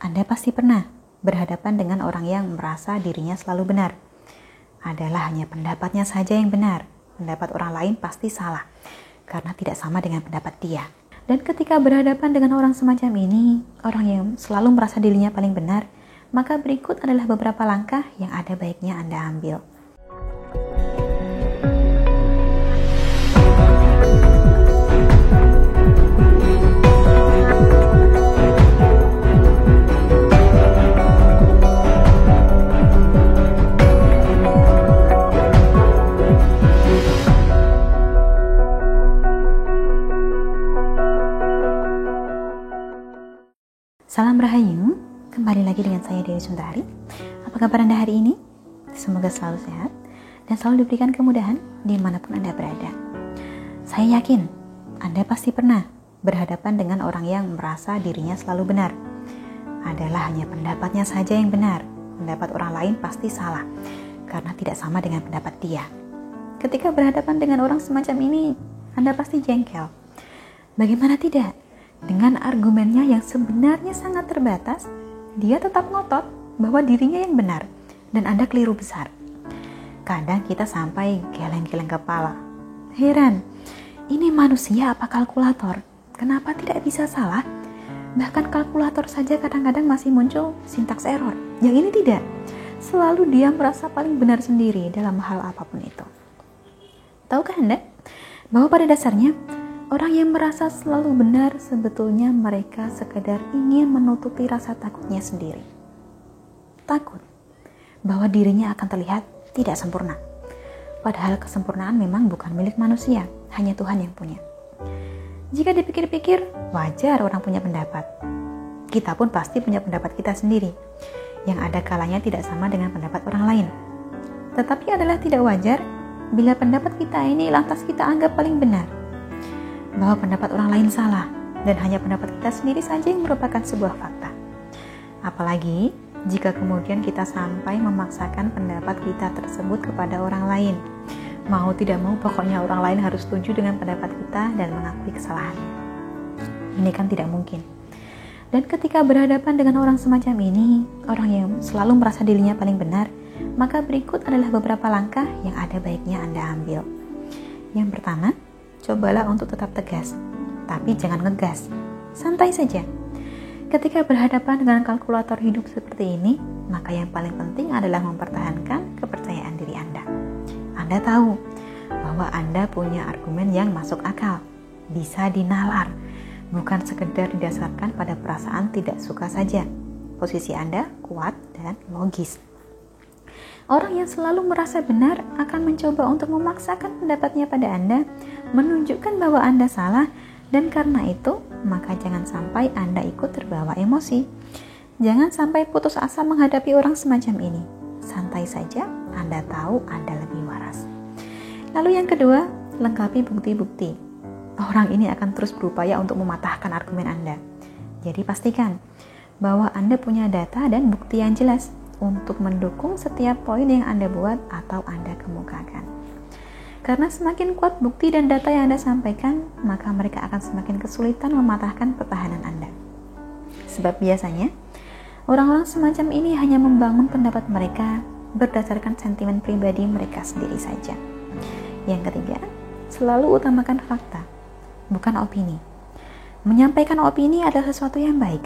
Anda pasti pernah berhadapan dengan orang yang merasa dirinya selalu benar. Adalah hanya pendapatnya saja yang benar. Pendapat orang lain pasti salah, karena tidak sama dengan pendapat dia. Dan ketika berhadapan dengan orang semacam ini, orang yang selalu merasa dirinya paling benar, maka berikut adalah beberapa langkah yang ada baiknya Anda ambil. Salam Rahayu, kembali lagi dengan saya Dewi Suntari. Apa kabar Anda hari ini? Semoga selalu sehat dan selalu diberikan kemudahan dimanapun Anda berada. Saya yakin Anda pasti pernah berhadapan dengan orang yang merasa dirinya selalu benar. Adalah hanya pendapatnya saja yang benar. Pendapat orang lain pasti salah, karena tidak sama dengan pendapat dia. Ketika berhadapan dengan orang semacam ini, Anda pasti jengkel. Bagaimana tidak? Dengan argumennya yang sebenarnya sangat terbatas, dia tetap ngotot bahwa dirinya yang benar dan Anda keliru besar. Kadang kita sampai geleng-geleng kepala. Heran, ini manusia apa kalkulator? Kenapa tidak bisa salah? Bahkan kalkulator saja kadang-kadang masih muncul sintaks error. Yang ini tidak. Selalu dia merasa paling benar sendiri dalam hal apapun itu. Tahukah Anda bahwa pada dasarnya orang yang merasa selalu benar sebetulnya mereka sekedar ingin menutupi rasa takutnya sendiri. Takut bahwa dirinya akan terlihat tidak sempurna. Padahal kesempurnaan memang bukan milik manusia, hanya Tuhan yang punya. Jika dipikir-pikir, wajar orang punya pendapat. Kita pun pasti punya pendapat kita sendiri, yang ada kalanya tidak sama dengan pendapat orang lain. Tetapi adalah tidak wajar bila pendapat kita ini lantas kita anggap paling benar, bahwa pendapat orang lain salah dan hanya pendapat kita sendiri saja yang merupakan sebuah fakta. Apalagi jika kemudian kita sampai memaksakan pendapat kita tersebut kepada orang lain. Mau tidak mau pokoknya orang lain harus setuju dengan pendapat kita dan mengakui kesalahannya. Ini kan tidak mungkin. Dan ketika berhadapan dengan orang semacam ini, orang yang selalu merasa dirinya paling benar, maka berikut adalah beberapa langkah yang ada baiknya Anda ambil. Yang pertama, cobalah untuk tetap tegas, tapi jangan ngegas. Santai saja. Ketika berhadapan dengan kalkulator hidup seperti ini, maka yang paling penting adalah mempertahankan kepercayaan diri Anda. Anda tahu bahwa Anda punya argumen yang masuk akal, bisa dinalar, bukan sekedar didasarkan pada perasaan tidak suka saja. Posisi Anda kuat dan logis. Orang yang selalu merasa benar akan mencoba untuk memaksakan pendapatnya pada Anda, menunjukkan bahwa Anda salah, dan karena itu, maka jangan sampai Anda ikut terbawa emosi. Jangan sampai putus asa menghadapi orang semacam ini. Santai saja, Anda tahu Anda lebih waras. Lalu yang kedua, lengkapi bukti-bukti. Orang ini akan terus berupaya untuk mematahkan argumen Anda. Jadi pastikan bahwa Anda punya data dan bukti yang jelas untuk mendukung setiap poin yang Anda buat atau Anda kemukakan. Karena semakin kuat bukti dan data yang Anda sampaikan, maka mereka akan semakin kesulitan mematahkan pertahanan Anda. Sebab biasanya, orang-orang semacam ini hanya membangun pendapat mereka berdasarkan sentimen pribadi mereka sendiri saja. Yang ketiga, selalu utamakan fakta, bukan opini. Menyampaikan opini adalah sesuatu yang baik,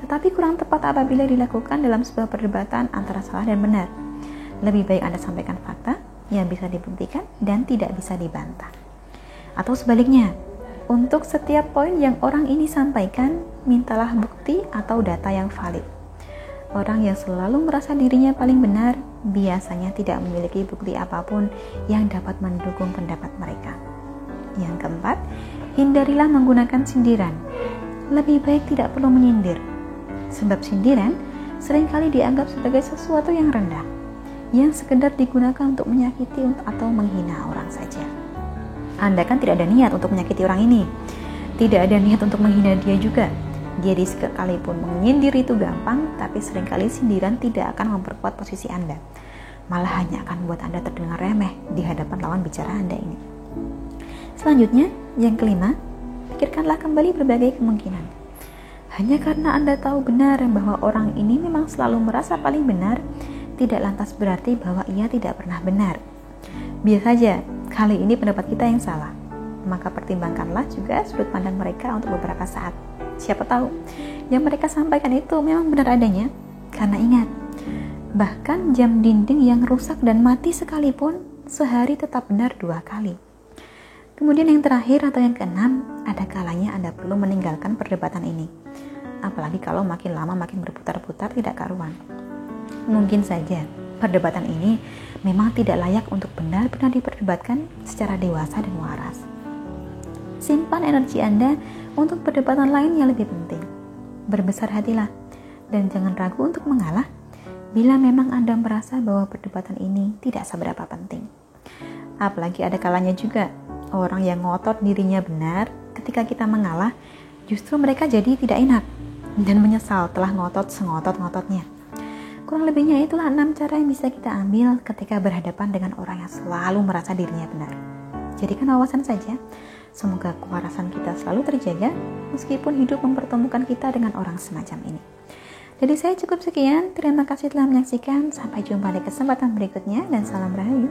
tetapi kurang tepat apabila dilakukan dalam sebuah perdebatan antara salah dan benar. Lebih baik Anda sampaikan fakta yang bisa dibuktikan dan tidak bisa dibantah. Atau sebaliknya, untuk setiap poin yang orang ini sampaikan, mintalah bukti atau data yang valid. Orang yang selalu merasa dirinya paling benar, biasanya tidak memiliki bukti apapun yang dapat mendukung pendapat mereka. Yang keempat, hindarilah menggunakan sindiran. Lebih baik tidak perlu menyindir. Sebab sindiran seringkali dianggap sebagai sesuatu yang rendah, yang sekedar digunakan untuk menyakiti atau menghina orang saja. Anda kan tidak ada niat untuk menyakiti orang ini, tidak ada niat untuk menghina dia juga. Jadi sekalipun menyindir itu gampang, tapi seringkali sindiran tidak akan memperkuat posisi Anda, malah hanya akan membuat Anda terdengar remeh di hadapan lawan bicara Anda ini. Selanjutnya, yang kelima, pikirkanlah kembali berbagai kemungkinan. Hanya karena Anda tahu benar bahwa orang ini memang selalu merasa paling benar, tidak lantas berarti bahwa ia tidak pernah benar. Biar saja, kali ini pendapat kita yang salah. Maka pertimbangkanlah juga sudut pandang mereka untuk beberapa saat. Siapa tahu, yang mereka sampaikan itu memang benar adanya. Karena ingat, bahkan jam dinding yang rusak dan mati sekalipun, sehari tetap benar 2 kali. Kemudian yang terakhir atau yang keenam, ada kalanya Anda perlu meninggalkan perdebatan ini. Apalagi kalau makin lama makin berputar-putar tidak karuan. Mungkin saja perdebatan ini memang tidak layak untuk benar-benar diperdebatkan secara dewasa dan waras. Simpan energi Anda untuk perdebatan lain yang lebih penting. Berbesar hatilah dan jangan ragu untuk mengalah bila memang Anda merasa bahwa perdebatan ini tidak seberapa penting. Apalagi ada kalanya juga orang yang ngotot dirinya benar, ketika kita mengalah, justru mereka jadi tidak enak dan menyesal telah ngotot sengotot-ngototnya. Kurang lebihnya itulah 6 cara yang bisa kita ambil ketika berhadapan dengan orang yang selalu merasa dirinya benar. Jadikan wawasan saja, semoga kewarasan kita selalu terjaga meskipun hidup mempertemukan kita dengan orang semacam ini. Jadi saya cukup sekian, terima kasih telah menyaksikan, sampai jumpa di kesempatan berikutnya dan salam rahayu.